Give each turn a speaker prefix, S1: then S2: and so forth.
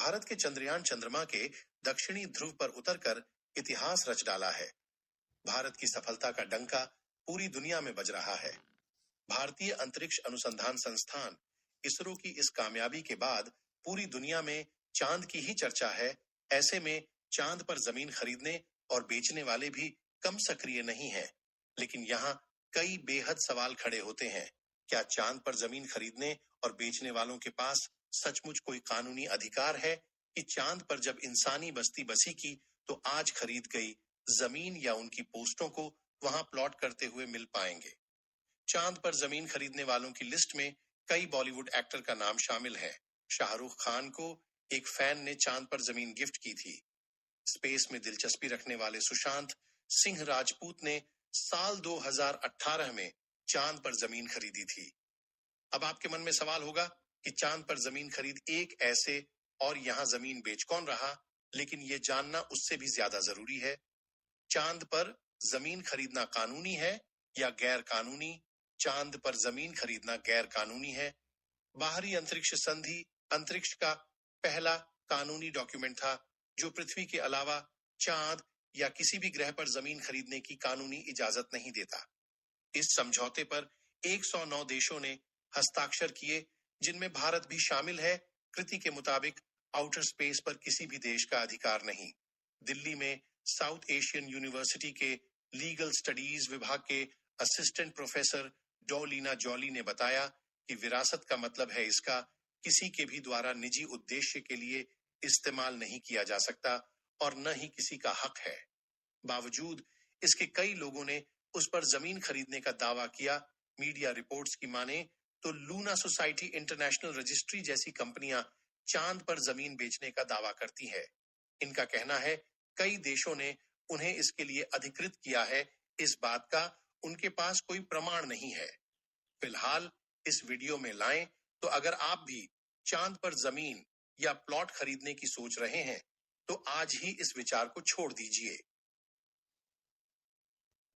S1: भारत के चंद्रयान चंद्रमा के दक्षिणी ध्रुव पर उतरकर इतिहास रच डाला है। भारत की सफलता का डंका पूरी दुनिया में बज रहा है। भारतीय अंतरिक्ष अनुसंधान संस्थान इसरो की इस कामयाबी के बाद पूरी दुनिया में चांद की ही चर्चा है। ऐसे में चांद पर जमीन खरीदने और बेचने वाले भी कम सक्रिय नहीं हैं। लेकिन यहाँ कई बेहद सवाल खड़े होते हैं। क्या चांद पर जमीन खरीदने और बेचने वालों के पास सचमुच कोई कानूनी अधिकार है कि चांद पर जब इंसानी बस्ती बसी की तो आज खरीद गई जमीन या उनकी पोस्टों को वहां प्लॉट करते हुए मिल पाएंगे? चांद पर जमीन खरीदने वालों की लिस्ट में कई बॉलीवुड एक्टर का नाम शामिल है। शाहरुख खान को एक फैन ने चांद पर जमीन गिफ्ट की थी। स्पेस में दिलचस्पी रखने वाले सुशांत सिंह राजपूत ने साल 2018 में चांद पर जमीन खरीदी थी। अब आपके मन में सवाल होगा कि चांद पर जमीन खरीद एक ऐसे और यहां जमीन बेच कौन रहा, लेकिन यह जानना उससे भी ज्यादा जरूरी है। चांद पर जमीन खरीदना कानूनी है या गैर कानूनी? चांद पर जमीन खरीदना गैर कानूनी है। बाहरी अंतरिक्ष संधि अंतरिक्ष का पहला कानूनी डॉक्यूमेंट था जो पृथ्वी के अलावा चांद या किसी भी ग्रह पर जमीन खरीदने की कानूनी इजाजत नहीं देता। इस समझौते पर 109 देशों ने हस्ताक्षर किए, जिनमें भारत भी शामिल है। कृति के मुताबिक आउटर स्पेस पर किसी भी देश का अधिकार नहीं। दिल्ली में साउथ एशियन यूनिवर्सिटी के लीगल स्टडीज विभाग के असिस्टेंट प्रोफेसर डॉलिना जॉली ने बताया कि विरासत का मतलब है इसका किसी के भी द्वारा निजी उद्देश्य के लिए इस्तेमाल नहीं किया जा सकता और न ही किसी का हक है। बावजूद इसके कई लोगों ने उस पर जमीन खरीदने का दावा किया। मीडिया रिपोर्ट्स की माने तो लूना सोसाइटी इंटरनेशनल रजिस्ट्री जैसी कंपनियां चांद पर जमीन बेचने का दावा करती है। इनका कहना है कई देशों ने उन्हें इसके लिए अधिकृत किया है। इस बात का उनके पास कोई प्रमाण नहीं है। फिलहाल इस वीडियो में लाएं तो अगर आप भी चांद पर जमीन या प्लॉट खरीदने की सोच रहे हैं तो आज ही इस विचार को छोड़ दीजिए।